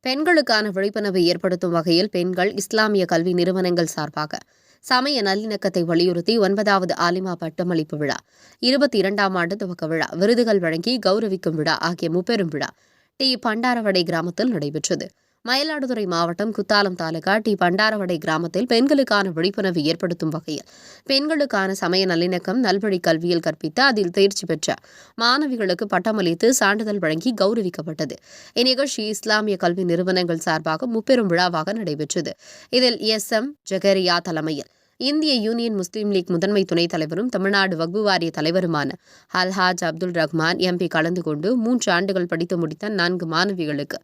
பெண்களுக்கான விழிப்புணர்வை ஏற்படுத்தும் வகையில் பெண்கள் இஸ்லாமிய கல்வி நிறுவனங்கள் சார்பாக சமய நல்லிணக்கத்தை வலியுறுத்தி 9வது ஆலிமா பட்டமளிப்பு விழா, 22ஆம் ஆண்டு துவக்க விழா, விருதுகள் வழங்கி கௌரவிக்கும் விழா ஆகிய முப்பெரும் விழா டி. பண்டாரவடை கிராமத்தில் நடைபெற்றது. மயிலாடுதுறை மாவட்டம் குத்தாலம் தாலுகா டி. பண்டாரவடை கிராமத்தில் பெண்களுக்கான விழிப்புணர்வு ஏற்படுத்தும் வகையில் பெண்களுக்கான சமய நல்லிணக்கம் நல்வழி கல்வியில் கற்பித்து அதில் தேர்ச்சி பெற்ற மாணவிகளுக்கு பட்டமளித்து சான்றிதழ் வழங்கி கௌரவிக்கப்பட்டது. இந்நிகழ்ச்சி இஸ்லாமிய கல்வி நிறுவனங்கள் சார்பாக முப்பெரும் விழாவாக நடைபெற்றது. இதில் எஸ்.எம். ஜகரியா தலைமையில் இந்திய யூனியன் முஸ்லீம் லீக் முதன்மை துணைத் தலைவரும் தமிழ்நாடு வக்ஃபு வாரிய தலைவருமான அல்ஹாஜ் அப்துல் ரஹ்மான் எம்பி கலந்து கொண்டு 3 ஆண்டுகள் படித்து முடித்த 4 மாணவிகளுக்கு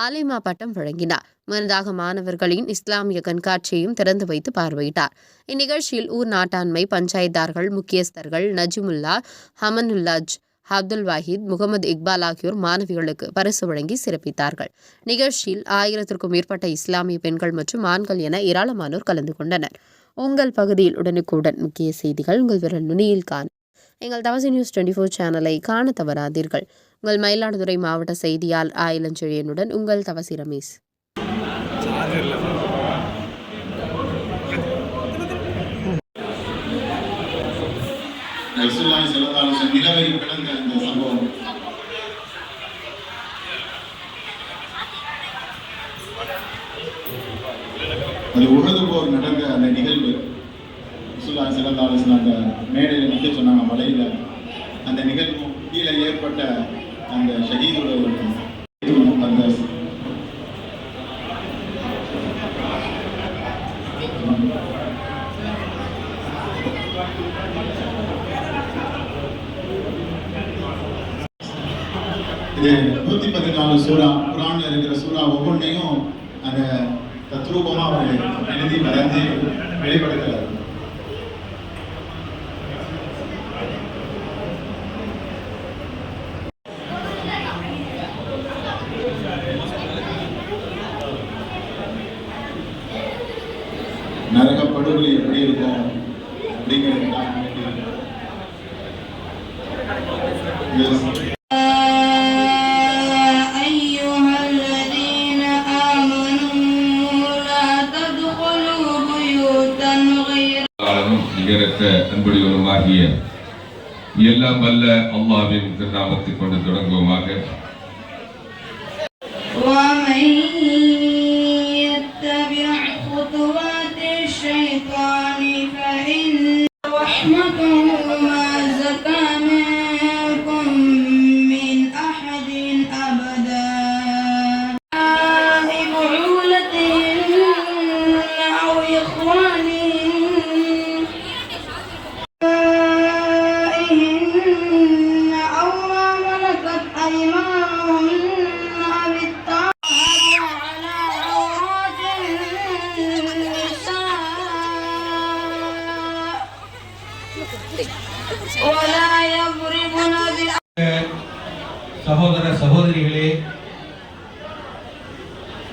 ஆலிமா பட்டம் வழங்கினார். முன்னதாக மாணவர்களின் இஸ்லாமிய கண்காட்சியையும் திறந்து வைத்து பார்வையிட்டார். இந்நிகழ்ச்சியில் ஊர் நாட்டாண்மை, பஞ்சாயத்தார்கள், முக்கியஸ்தர்கள் நஜ்முல்லா, ஹமனுல்லாஜ், அப்துல் வாஹித், முகமது இக்பால் ஆகியோர் மாணவிகளுக்கு பரிசு வழங்கி சிறப்பித்தார்கள். நிகழ்ச்சியில் 1000க்கும் மேற்பட்ட இஸ்லாமிய பெண்கள் மற்றும் ஆண்கள் என ஏராளமானோர் கலந்து கொண்டனர். உங்கள் பகுதியில் உடனுக்குடன் முக்கிய செய்திகள் உங்கள் விரல் நுனியில் காண எங்கள் தவசி நியூஸ் 24 சேனலை காண தவறாதீர்கள். உங்கள் மயிலாடுதுறை மாவட்ட செய்தியாளர் ஆயிலஞ்செழியனுடன் உங்கள் தவசி ரமேஷ். உஹது போர் நடந்த அந்த நிகழ்வு அந்த மேடையில் நிற்க சொன்னாங்க. மலையில் அந்த நிகழ்வும் கீழே ஏற்பட்ட அந்த ஷஹீதோட அந்த இது 114 சூறா, குர்ஆன்ல இருக்கிற சூறா ஒவ்வொன்றையும் அந்த தத்ரூபமா அவர் எழுதி வரைஞ்சி வெளிப்படுத்துறாரு. நரக படுகொலை எப்படி இருக்கும் அப்படிங்கிறது நிகரற்ற அன்புடையவனுமாகிய எல்லாம் வல்ல அல்லாஹ்வின் திருநாமத்தை கொண்டு தொடங்குவோமாக. சகோதர சகோதரிகளே,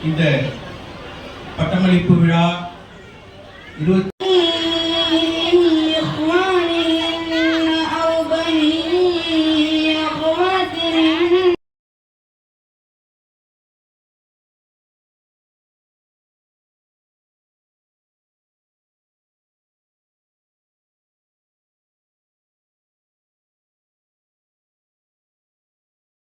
இந்த பட்டமளிப்பு விழா